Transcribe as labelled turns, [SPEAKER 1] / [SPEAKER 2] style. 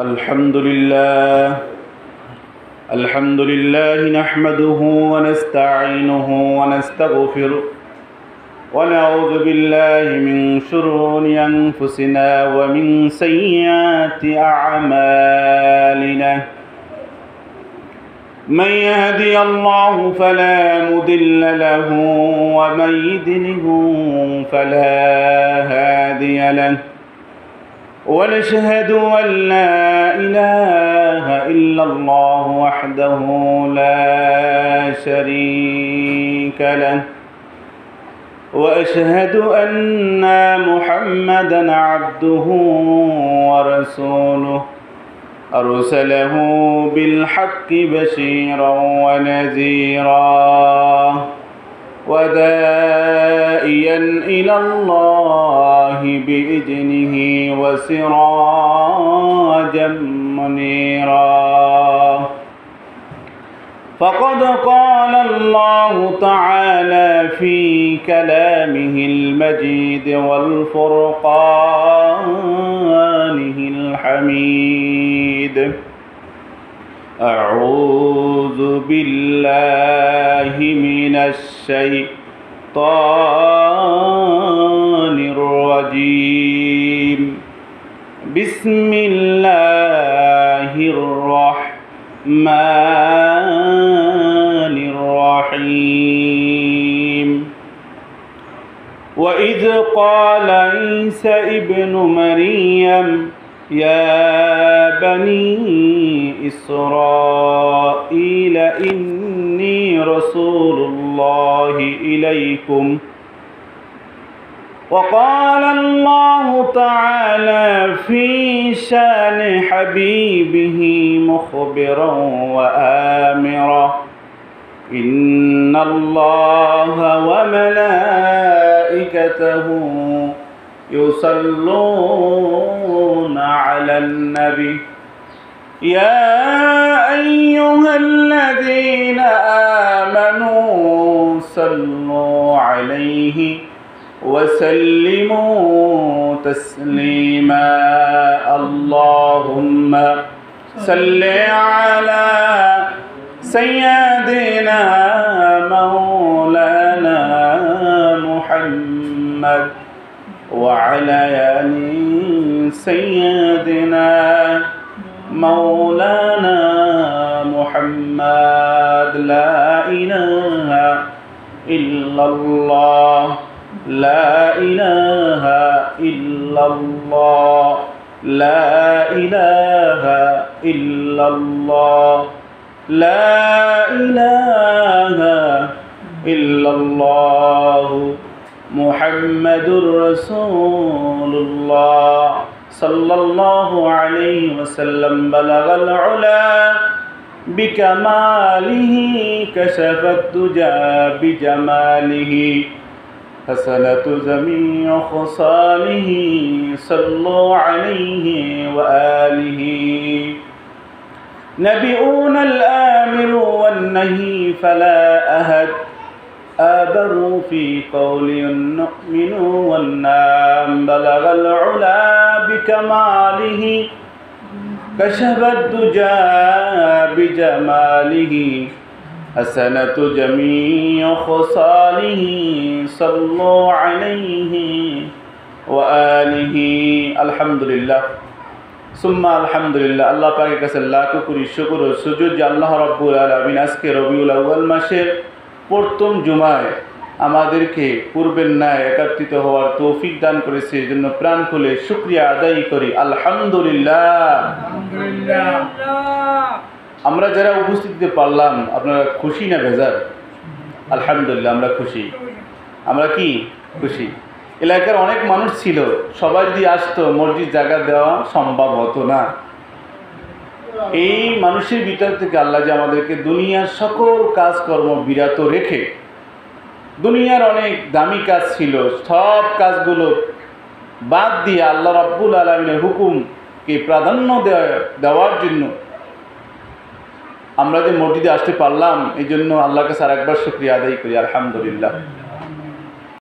[SPEAKER 1] الحمد لله نحمده ونستعينه ونستغفره ونعوذ بالله من شرور أنفسنا ومن سيئات أعمالنا من يهدي الله فلا مضل له ومن يضلل فلا هادي له ونشهد أن لا إله إلا الله وحده لا شريك له وأشهد أن محمدًا عبده ورسوله أرسله بالحق بشيرا ونذيرا وداعيا إلى الله بإذنه وسراجا منيرا فقد قال الله تعالى في كلامه المجيد والفرقانه الحميد أعوذ بالله من الشيطان الرجيم بسم الله الرحمن الرحيم وإذ قال عيسى ابن مريم يا بني إسرائيل إني رسول الله إليكم وقال الله تعالى في شان حبيبه مخبرا وآمرا إن الله وملائكته يصلون على النبي يا أيها الذين آمنوا صلوا عليه وسلموا تسليما اللهم صل على سيدنا مولانا محمد وعلى آل سيدنا مولانا محمد لا إله إلا الله لا إله إلا الله لا إله إلا الله لا إله إلا الله محمد رسول الله صلى الله عليه وسلم بلغ العلا بكماله كشف الدجى بجماله حسنة جميع خصاله صلوا عليه وآله نبيون الآمر والنهي فلا أحد آبروا في قول نؤمن والنام بلغ العلا بكماله كشف الدجى بجماله حسنة جميع خصاله صلوا عليه وآله الحمد لله ثم الحمد لله আল্লাহ পাকের কাছে লাখ কোটি শুকর ও সুজুদ যে আল্লাহ রাব্বুল আলামিন আজকে রবিউল আউয়াল মাসের প্রথম জুমায় আমাদেরকে পূর্বের ন্যায় একত্রিত হওয়ার তৌফিক দান করেছে এই জন্য প্রাণ খুলে শুকরিয়া আদায় করি আলহামদুলিল্লাহ। আমরা যারা উপস্থিত হতে পারলাম আপনারা খুশি না বেজার? আলহামদুলিল্লাহ আমরা খুশি। আমরা কি খুশি? এলাকার অনেক মানুষ ছিল, সবাই যদি আসতো মসজিদ জায়গা দেওয়া সম্ভব হতো না। এই মানুষের ভিতর থেকে আল্লাহ যে আমাদেরকে দুনিয়ার সকল কাজকর্ম বিরত রেখে, দুনিয়ার অনেক দামি কাজ ছিল সব কাজগুলো বাদ দিয়ে আল্লাহ রাব্বুল আলামিনের হুকুমকে প্রাধান্য দেওয়ার জন্য আমরা যে মসজিদে আসতে পারলাম, এই জন্য আল্লাহকে আরেকবার শুকরিয়া আদায় করি আলহামদুলিল্লাহ।